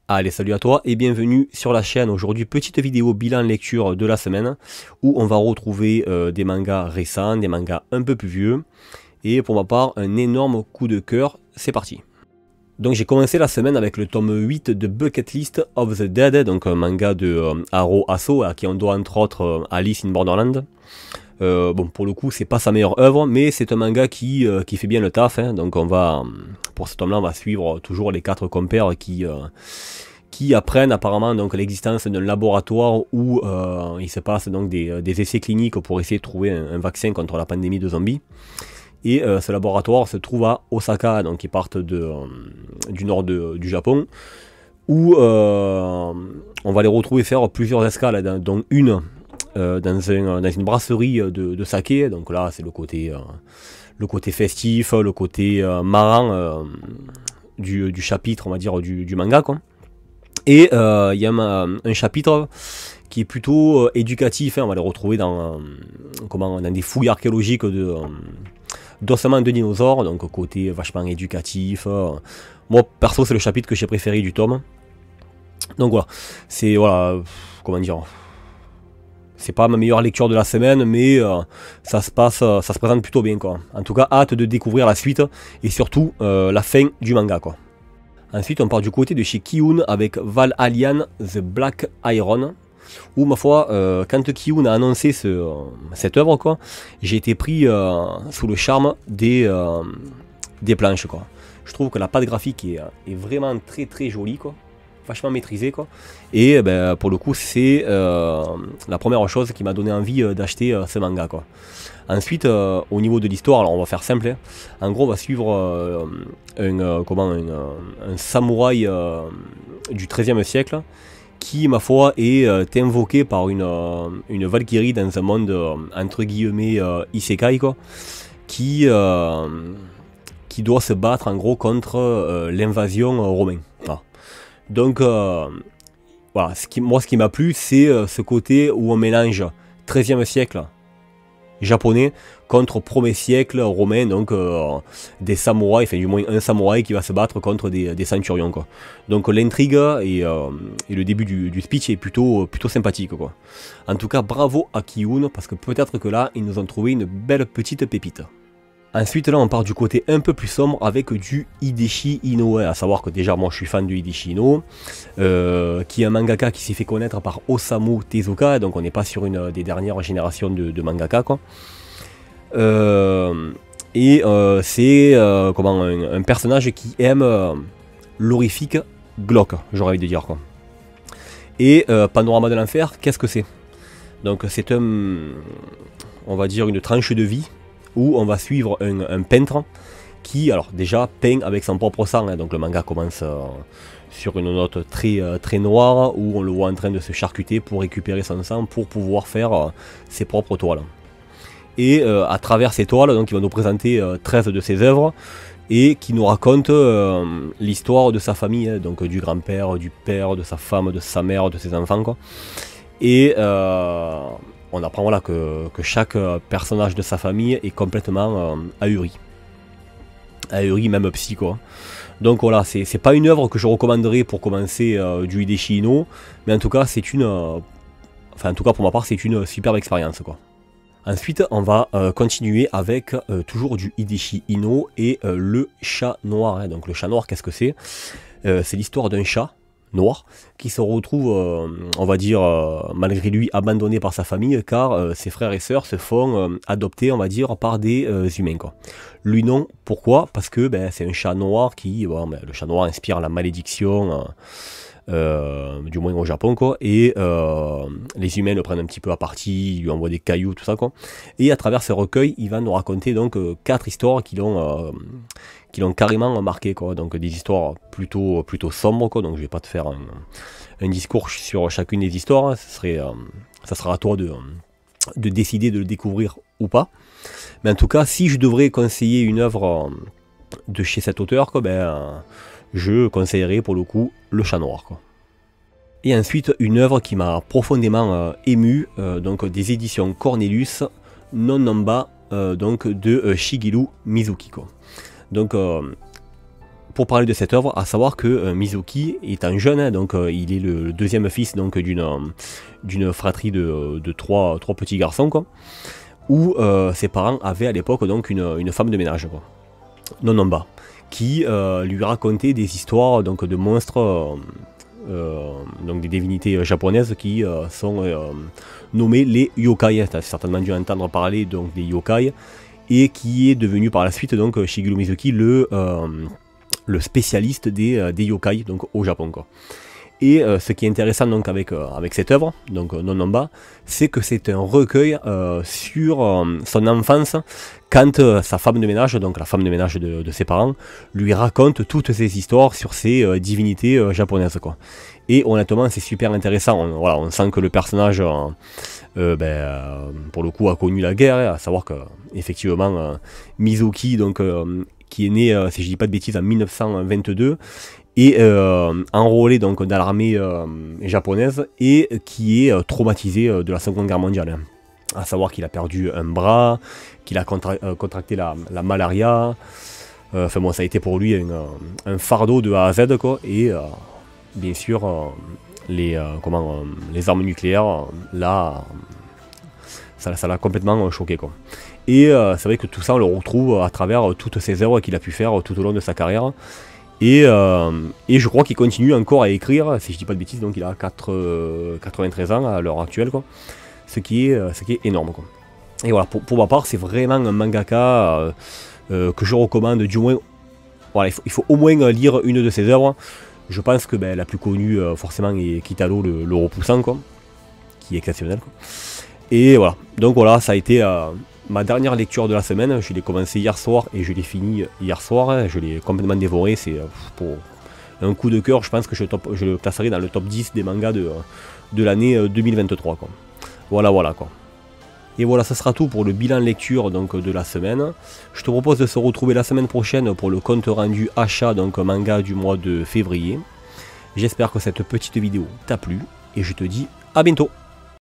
Allez, salut à toi et bienvenue sur la chaîne. Aujourd'hui, petite vidéo bilan lecture de la semaine où on va retrouver des mangas récents, des mangas un peu plus vieux. Et pour ma part, un énorme coup de cœur. C'est parti. Donc j'ai commencé la semaine avec le tome 8 de Bucket List of the Dead, donc un manga de Haro Aso, à qui on doit entre autres Alice in Borderland. Bon, pour le coup, c'est pas sa meilleure œuvre, mais c'est un manga qui fait bien le taf. Hein. Donc on va, pour ce tome-là, on va suivre toujours les 4 compères qui apprennent apparemment donc l'existence d'un laboratoire où il se passe donc des essais cliniques pour essayer de trouver un vaccin contre la pandémie de zombies. Et ce laboratoire se trouve à Osaka, donc ils partent du nord du Japon, où on va les retrouver faire plusieurs escales, dont une dans une brasserie de saké. Donc là, c'est le côté festif, le côté marrant du chapitre, on va dire, du manga, quoi. Et il y a un chapitre qui est plutôt éducatif, hein. On va les retrouver dans des fouilles archéologiques d'ossements de dinosaures, donc côté vachement éducatif. Moi perso, c'est le chapitre que j'ai préféré du tome. Donc voilà, c'est comment dire, c'est pas ma meilleure lecture de la semaine, mais ça se présente plutôt bien, quoi. En tout cas, hâte de découvrir la suite et surtout la fin du manga, quoi. Ensuite, on part du côté de chez Ki-hoon avec Val Alien The Black Iron. Où, ma foi, quand Ki-hoon a annoncé cette œuvre, quoi, j'ai été pris sous le charme des planches, quoi. Je trouve que la patte graphique est vraiment très très jolie, quoi. Vachement maîtrisée, quoi. Et ben, pour le coup, c'est la première chose qui m'a donné envie d'acheter ce manga, quoi. Ensuite, au niveau de l'histoire, alors on va faire simple, hein. En gros, on va suivre un samouraï du XIIIe siècle qui, ma foi, est invoqué par une Valkyrie dans un monde entre guillemets isekai, quoi, qui doit se battre en gros contre l'invasion romaine. Voilà. Donc voilà, ce qui m'a plu, c'est ce côté où on mélange 13e siècle japonais contre 1er siècle romain, donc des samouraïs, enfin du moins un samouraï qui va se battre contre des centurions, quoi. Donc l'intrigue et le début du speech est plutôt sympathique, quoi. En tout cas, bravo à Ki-hoon, parce que peut-être que là, ils nous ont trouvé une belle petite pépite. Ensuite, là, on part du côté un peu plus sombre avec du Hideshi Inoue. À savoir que déjà, moi, je suis fan de Hideshi Inoue, qui est un mangaka qui s'est fait connaître par Osamu Tezuka. Donc, on n'est pas sur une des dernières générations de mangaka, quoi. C'est un personnage qui aime l'horrifique glauque, j'aurais envie de dire, quoi. Et Panorama de l'enfer, qu'est-ce que c'est? Donc, c'est on va dire, une tranche de vie où on va suivre un peintre qui, alors déjà, peint avec son propre sang, hein. Donc le manga commence sur une note très noire, où on le voit en train de se charcuter pour récupérer son sang pour pouvoir faire ses propres toiles. Et à travers ces toiles, donc, il va nous présenter 13 de ses œuvres, et qui nous raconte l'histoire de sa famille, hein, donc du grand-père, du père, de sa femme, de sa mère, de ses enfants, quoi. Et on apprend, voilà, que chaque personnage de sa famille est complètement ahuri. Ahuri, même psy, quoi. Donc voilà, c'est pas une œuvre que je recommanderais pour commencer du Hideshi Inoue, mais en tout cas, en tout cas pour ma part, c'est une superbe expérience, quoi. Ensuite, on va continuer avec toujours du Hideshi Inoue et le chat noir, hein. Donc le chat noir, qu'est-ce que c'est? C'est l'histoire d'un chat noir qui se retrouve, on va dire, malgré lui, abandonné par sa famille, car ses frères et sœurs se font adopter, on va dire, par des humains, quoi. Lui non, pourquoi? Parce que c'est un chat noir qui, le chat noir inspire la malédiction, du moins au Japon, quoi, et les humains le prennent un petit peu à partie, ils lui envoient des cailloux, tout ça, quoi. Et à travers ce recueil, il va nous raconter donc 4 histoires qui l'ont carrément marqué, quoi. Donc des histoires plutôt sombres, quoi. Donc je vais pas te faire un discours sur chacune des histoires, hein. Ça sera à toi de décider de le découvrir ou pas. Mais en tout cas, si je devrais conseiller une œuvre de chez cet auteur, quoi, je conseillerais pour le coup le chat noir, quoi. Et ensuite, une œuvre qui m'a profondément ému, donc des éditions Cornelius, Non Namba, donc de Shigeru Mizuki, quoi. Donc pour parler de cette œuvre, à savoir que Mizuki est un jeune, hein, donc il est le deuxième fils donc d'une fratrie de trois petits garçons, quoi, où ses parents avaient à l'époque donc une femme de ménage, quoi, Nonnomba, qui lui racontait des histoires donc de monstres, donc des divinités japonaises qui sont nommées les yokai. Tu as certainement dû entendre parler donc des yokai, et qui est devenu par la suite donc Shigeru Mizuki le spécialiste des yokai donc au Japon, quoi. Et ce qui est intéressant donc avec cette œuvre, donc Nonnomba, c'est que c'est un recueil sur son enfance, quand sa femme de ménage, donc la femme de ménage de ses parents, lui raconte toutes ces histoires sur ces divinités japonaises, quoi. Et honnêtement, c'est super intéressant. On sent que le personnage, pour le coup, a connu la guerre, hein, à savoir que effectivement Mizuki, donc qui est né, si je dis pas de bêtises, en 1922, et enrôlé donc dans l'armée japonaise, et qui est traumatisé de la Seconde Guerre mondiale. À savoir qu'il a perdu un bras, qu'il a contracté la malaria. Enfin bon, ça a été pour lui un fardeau de A à Z, quoi. Et bien sûr, les armes nucléaires, là, ça l'a complètement choqué, quoi. Et c'est vrai que tout ça, on le retrouve à travers toutes ces œuvres qu'il a pu faire tout au long de sa carrière. Et je crois qu'il continue encore à écrire, si je dis pas de bêtises, donc il a 93 ans à l'heure actuelle, quoi. Ce qui est énorme, quoi. Et voilà, pour ma part, c'est vraiment un mangaka que je recommande, du moins. Voilà, il faut au moins lire une de ses œuvres. Je pense que la plus connue, forcément, est Kitaro le repoussant, quoi, qui est exceptionnel, quoi. Et voilà, donc voilà, ça a été ma dernière lecture de la semaine. Je l'ai commencé hier soir et je l'ai fini hier soir. Je l'ai complètement dévoré. C'est pour un coup de cœur. Je pense que je le placerai dans le top 10 des mangas de l'année 2023, quoi. Voilà, quoi. Et voilà, ça sera tout pour le bilan lecture donc de la semaine. Je te propose de se retrouver la semaine prochaine pour le compte rendu achat, donc manga du mois de février. J'espère que cette petite vidéo t'a plu et je te dis à bientôt.